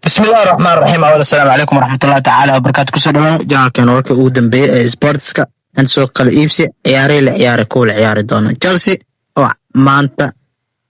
بسم الله الرحمن الرحيم. أول السلام عليكم ورحمة الله تعالى وبركاته. كسر جنرال كان ورك ودن بي سبورتسكا أن سوق الإيبسي عياري لعياري كول عياري دونا تشيلسي أو مانتا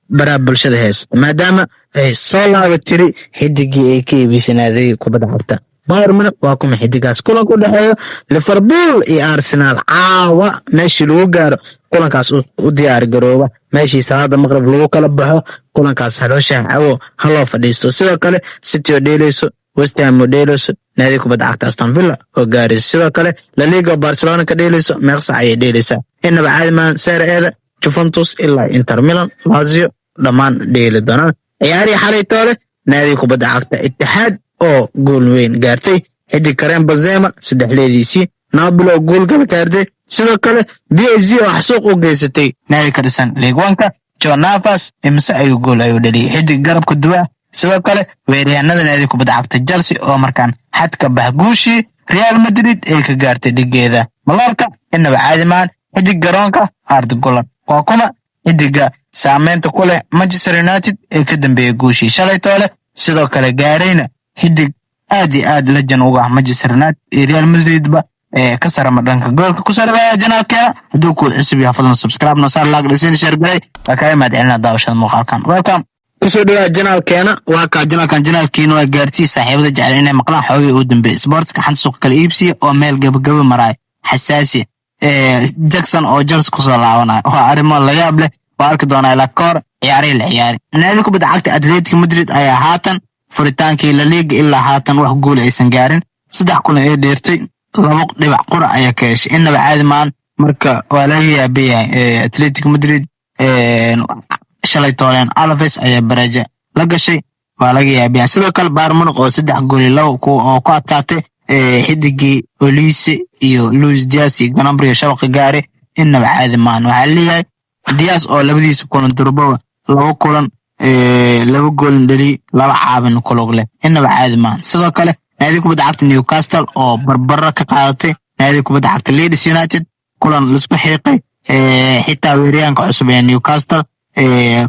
برا بلشده هيس ما دام صلاة وتري حدقي إيكي بسنادي كوبدا عبتا باير من واكم حدقاس كلن كل حاجة ليفربول إي أرسنال عاوة ماشي لوغار كلن كاس وديار جروبا ماشي ساعة مغرب لو كلا بها كلن كاس هلوشة عاو هلا فديستو سيدا كله سيتيو ديليسو وستهام ديليسو نادي كوبدا عبتا أستون فيلا وغاريس سيدا كله لليغا برشلونة كديليسو ميقص عيه ديليسا إن بعد ما سير إيدا جوفنتوس إلا إنتر ميلان لازيو dhamaan dheeli doonaan ciyaarihii xalay toole naadiga kubadda cagta itixaad oo gool weyn gaartay xidig Karim Benzema saddexleediisii Napoli oo gool kala gaartay sidoo kale PSG oo xasuuq u geysatay naadiga ka dhisan Ligue 1 Joe Navas imse ayuu gool ayuu dhaliyay xidig garabka duwa sidoo kale weeraryahanada naadiga kubadda cagta Chelsea oo markaan xadka bahguushi Real Madrid ay ka gaartay dhigeeda Mallorca inaba caadi maan xidig garoonka Arda Güler waa kuma xidiga saameynta ku leh Manchester United ee ka dambeeyay guushii shalay toole sidoo kale gaarayna xidig aad iyo aad lajan uga ah Manchester United iyo Real Madrid ba ka sarama dhanka goolka ku saraya janaalkeena haduu ku cusub yahay fadlan subscribe na saar like listen share galay waxay maadicina daawashada muuqaalkan welcome kusoo dhawaad janaalkeena waa ka janaalkiina waa gaartii saaxiibada jecel inay maqlaan xoogay u dambeeyay sportska xan suuq kala iibsiga oo meel gabagaba maray xasaasi Jackson oo Chelsea ku soo laabanay waa arimo la yaab leh وارك دونا لاكور عياري نادي كبدا عقد اتلتيكو مدريد ayaa haatan furitaankii la liiga ilaa haatan wax gool aysan gaarin saddex kulan ay dheertay laba dhibac qura ayaa ka heshay inaba caadi maan marka waa laga yaabay Atletico Madrid shalay tooleen Alaves ayaa baraja la gashay waa laga yaabay sidoo kale Bayern Munich oo saddex gool oo ku adkaatay xidigii Olise iyo Luis Diaz iyo Gnabry shabaqa gaaray inaba caadi maan waxa leeyahay Diaz oo labadiisa kulan durbo laba kulan laba gool dhali laba caabin kulug leh inaba caadi maan sidoo kale naadiga kubadda cagta Newcastle oo barbara ka qaadatay naadiga kubadda cagta Leeds United kulan la isku xiiqay xitaa weeraryahanka cusub ee Newcastle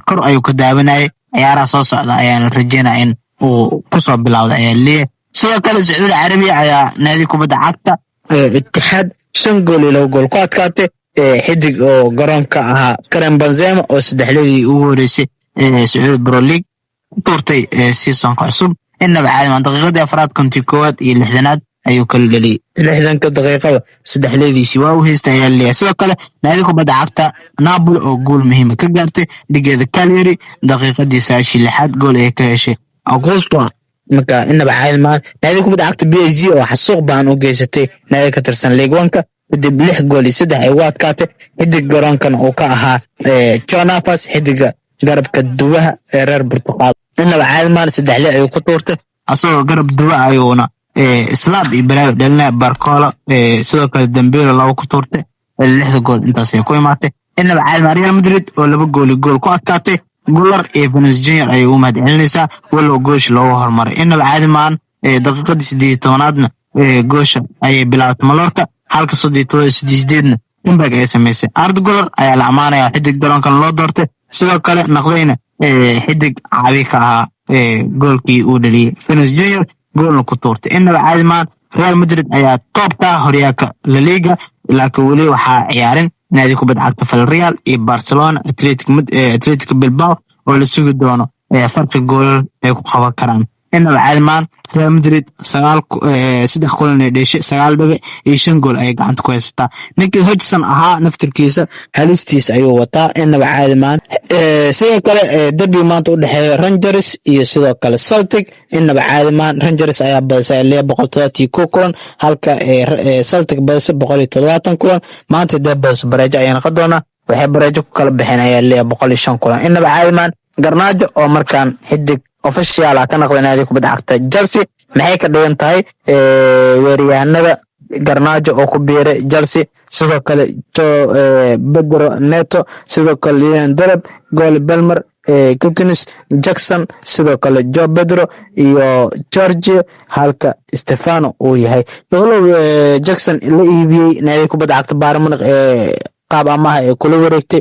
kor ayuu ka daawanayay ciyaaraha soo socda ayaan rajeynayaa in uu ku soo bilowdo ayaa leeyahay sidoo kale Sacuudi Carabiya ayaa naadiga kubadda cagta Itixaad 5 gool iyo 2 gool ku adkaatay xidig oo garoonka ahaa Karim Benzema oo saddexleedii ugu horeysay Saudi Pro League turtay season cusub inaba caadi maan daqiiqadii afraad konti koowaad iyo 60aad ayuu kala dhaliyay 60 daqiiqada saddexleediisii waa u haystay ayaa leeyahay sidoo kale naadiga kubadda cagta Napoli oo gool muhiim ka gaartay dhigeeda Cagliari daqiiqadii 6 gool ay ka heshay Augusto marka inaba caadi maan naadiga kubadda cagta PSG oo xasuuq baan u geysatay naadiga ka tirsan Ligue 1 dib 6 gool iyo 3 ay waadkaatay xidig garoonkan oo ka ahaa Joe Navas xidiga garabka duwaha ee reer Portugal inaba caadi maan 3 ayuu ku tuurtay asagoo garab duwa ayuuna Slav iyo Braga dhalna Barcola sidoo kale Dembele laba ku tuurtay 6 gool intaas ay ku imaatay inaba caadi maan Real Madrid oo laba gool ku adkaatay Güler iyo Vinicius Junior ay u mahadcelinaysaa walow goosh loogu hormaray inaba caadi maan daqiiqadii 18aadna goosha ay bilaabtay Mallorca halka 38 Imbag ay sameysay Arda Güler ayaa la amaanaya xidig garoonkan loo doortay sidoo kale naqdayna xidig caawi ka ahaa goolkii uu dhaliyay Vinicius Junior goolna ku tuurtay inaba caadi maan Real Madrid ayaa toobka horyaalka La Liga laakiin wali waxaa ciyaarin naadiga kubadda cagta Villarreal iyo Barcelona Atletico Bilbao oo la sugi doono farqi gool ay ku qaban karaan inaba caadi maan Real Madrid 3 kulan ay dhashay 9 dhibic iyo 5 gool ay gacanta ku haysataa ninkii Hodgson ahaa naftirkiisa halistiisa ayuu wataa inaba caadi maan sidoo kale derby maanta u dhaxeeya Rangers iyo sidoo kale Celtic inaba caadi maan Rangers ayaa badisay 171 kulan halka Celtic badisay 170 kulan maanta debas bareejo ayaan qadoona waxay bareejo ku kala bixin ayaa 105 kulan inaba caadi maan Garnacho oo markaan xidig official ka noqday naadiga kubadda cagta Chelsea maxay ka dhigan tahay weeraryahanada Garnacho oo ku biiray Chelsea sidoo kale Pedro Neto sidoo kale Leon Delap Goli Belmer Kukins Jackson sidoo kale Joe Pedro iyo George halka Stefano uu yahay walow Jackson la iibiyay naadiga kubadda cagta Bayern Munich qaab amaha ay kula wareegtay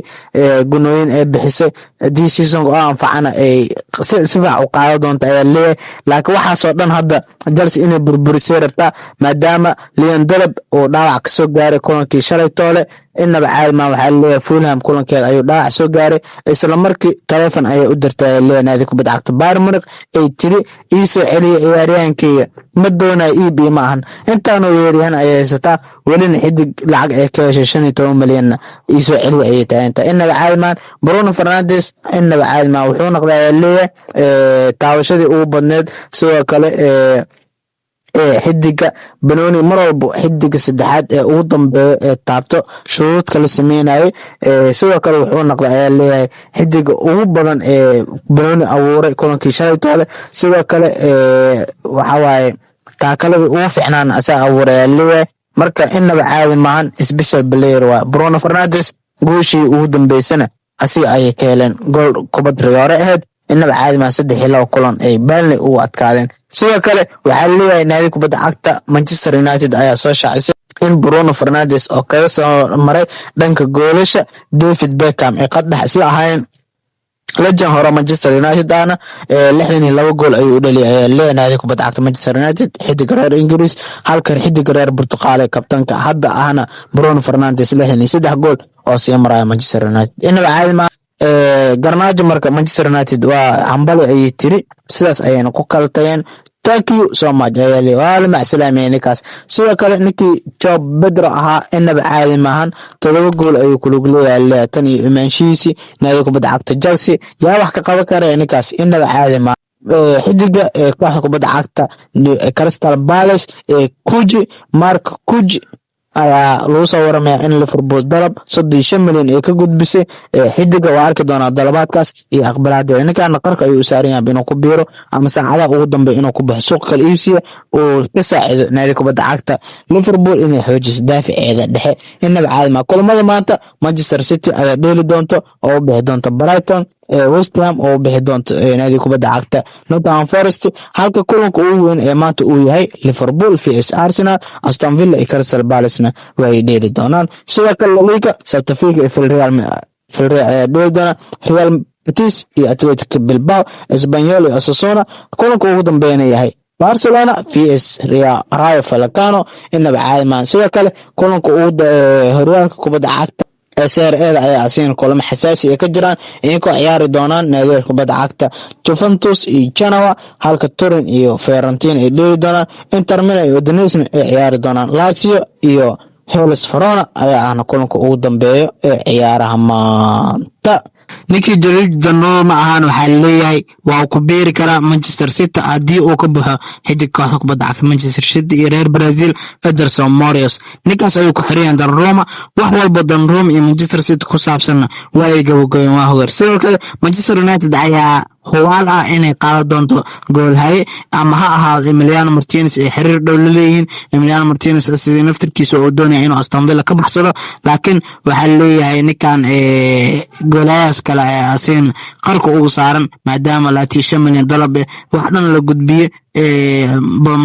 gunooyin ay bixisay haddii seasonka oo anfacana ay si fiican u qaadan doonta ayaa leeyahay laakiin waxaasoo dhan hadda Chelsea inay burburisay rabtaa maadaama Leon Delap uu dhaawac ka soo gaaray kulankii shalay toole inaba caadi ma waxa leeyahay Fulham kulankeeda ayuu dhaawac soo gaaray isla markii telefoon ayay u dirtay Leonardo kubadda cagta Bayern Munich ay tiri iisoo celiyo ciyaaryahankeyga ma doonayo EB ma ahan intaanu weeriyaan ayay haysataa welina xidig lacag ay ka heshay 15 milyan iisoo celiyo ayay tahay inaba caadi ma Bruno Fernandes inaba caadi ma wuxuu noqday leeyahay taawashadii ugu badneed sidoo kale xidiga Benoni mar walba xidiga saddexaad ee ugu dambeeyo ee taabto shuruudka la sameeyay sidoo kale wuxuu noqday ayaa leeyahay xidiga ugu badan ee Benoni abuuray kulankii shalay toole sidoo kale waxa waaye taakalada ugu fiicnaan asaa abuuray leeyahay marka inaba caadi maahan special player waa Bruno Fernandes gooshii ugu dambeysana asiga ay ka heleen gool kubad riyoore ahayd inaba caadi ma 3 kulan ay Burnley u adkaadeen sidoo kale waxa leeyahay naadi kubadda cagta Manchester United ayaa soo shaacisay in Bruno Fernandes oo kaga soo maray dhanka goolasha David Beckham ay qad dhex isla ahaayeen legend hore Manchester United ana 62 gool ayuu u dhaliyay Leonardo kubadda cagta Manchester United xidig reer Ingiriis halka xidig reer Portugal kabtanka hadda ahna Bruno Fernandes 63 gool oo sii maray Manchester United inaba caadi ma Garnacho marka Manchester United waa hambali ay tiri sidaas ayayna ku kala tageen thank you so much ayay wala ma salaameenikaas sidoo kale ninkii Job Pedro ahaa inaba caadi maahan 7 gool ayuu ku lug leeyahay tan iyo imaanshiisi naadiga kubadda cagta Chelsea yaa wax ka qaban kara ninkaas inaba caadi ma xidiga kooxda kubadda cagta Crystal Palace Mark Kuji ayaa lagu soo waramaya in Liverpool dalab 35 milyan ay ka gudbisay xidiga waa arki doona dalabaadkaas iyo aqbalaadda ninkan qarka ayuu saaran yahay inuu ku biiro ama saacadaha ugu dambeeyay inuu ku baxo suuqa kala iibsiga oo ka saacido naadiga kubadda cagta Liverpool inay xoojiso daaficeeda dhexe inaba caadi ma kulamada maanta Manchester City ayaa dheeli doonto oo bixi doonto Brighton West Ham oo bixi doonto naadiga kubadda cagta Nottingham Forest halka kulanka ugu weyn ee maanta uu yahay Liverpool vs Arsenal Aston Villa iyo Crystal Palace way dheeli doonaan sidoo kale La Liga Celta Vigo iyo Real Betis iyo Athletic Bilbao Espanyol iyo Osasuna kulanka ugu dambeeyana yahay Barcelona vs Rayo Vallecano inaba caadi ma sidoo kale kulanka ugu horyaalka kubadda cagta SRA ayaa asiin kulamo xasaasi ah ka jiraan iyaga ciyaari doonaan naadiga kubadda cagta Juventus iyo Genoa halka Turin iyo Fiorentina ay dheeli doonaan Inter Milan iyo Udinese ay ciyaari doonaan Lazio iyo Hellas Verona ayaa ahna kulanka ugu dambeeyo ee ciyaaraha maanta ninkii Danilo ma ahaan waxa leeyahay waa ku beeri kara Manchester City hadii uu ka baxo xidig kooxda kubadda cagta Manchester City iyo reer Brazil Ederson Moraes ninkaas ayuu ku xiriyaan Donnarumma wax walba Donnarumma iyo Manchester City ku saabsan waa ay gabagabeen waa hogar sidoo kale Manchester United ayaa huwaal ah inay qaado doonto gool haye ama ha ahaado Emiliano Martinez ee xiriir dhow la leeyihiin Emiliano Martinez sidii naftirkiisa oo doonaya inuu Aston Villa ka baxsado laakiin waxa leeyahay ninkan goolayaas kale asiin qarka ugu saaran maadaama $35 milyan wax dhan la gudbiye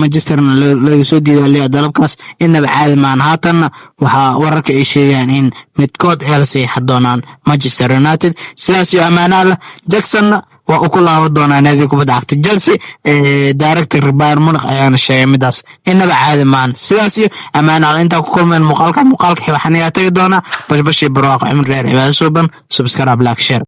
Manchester laga soo diiday dalabkaas inaba caadi maan haatan waxa wararka ay sheegayaan in midkood ay la saxiixan doonaan Manchester United sidaas iyo amaanada Jackson waa ku laaban doonaa naadiga kubadda cagta Chelsea director Bayern Munich ayaana sheegay midaas inaba caadi maan sidaas iyo amaanada inta ku kulmeen muuqaalka waxaan iga tagi doonaa bashbashi barwaaqo cimri reer cibaado suuban subscribe like share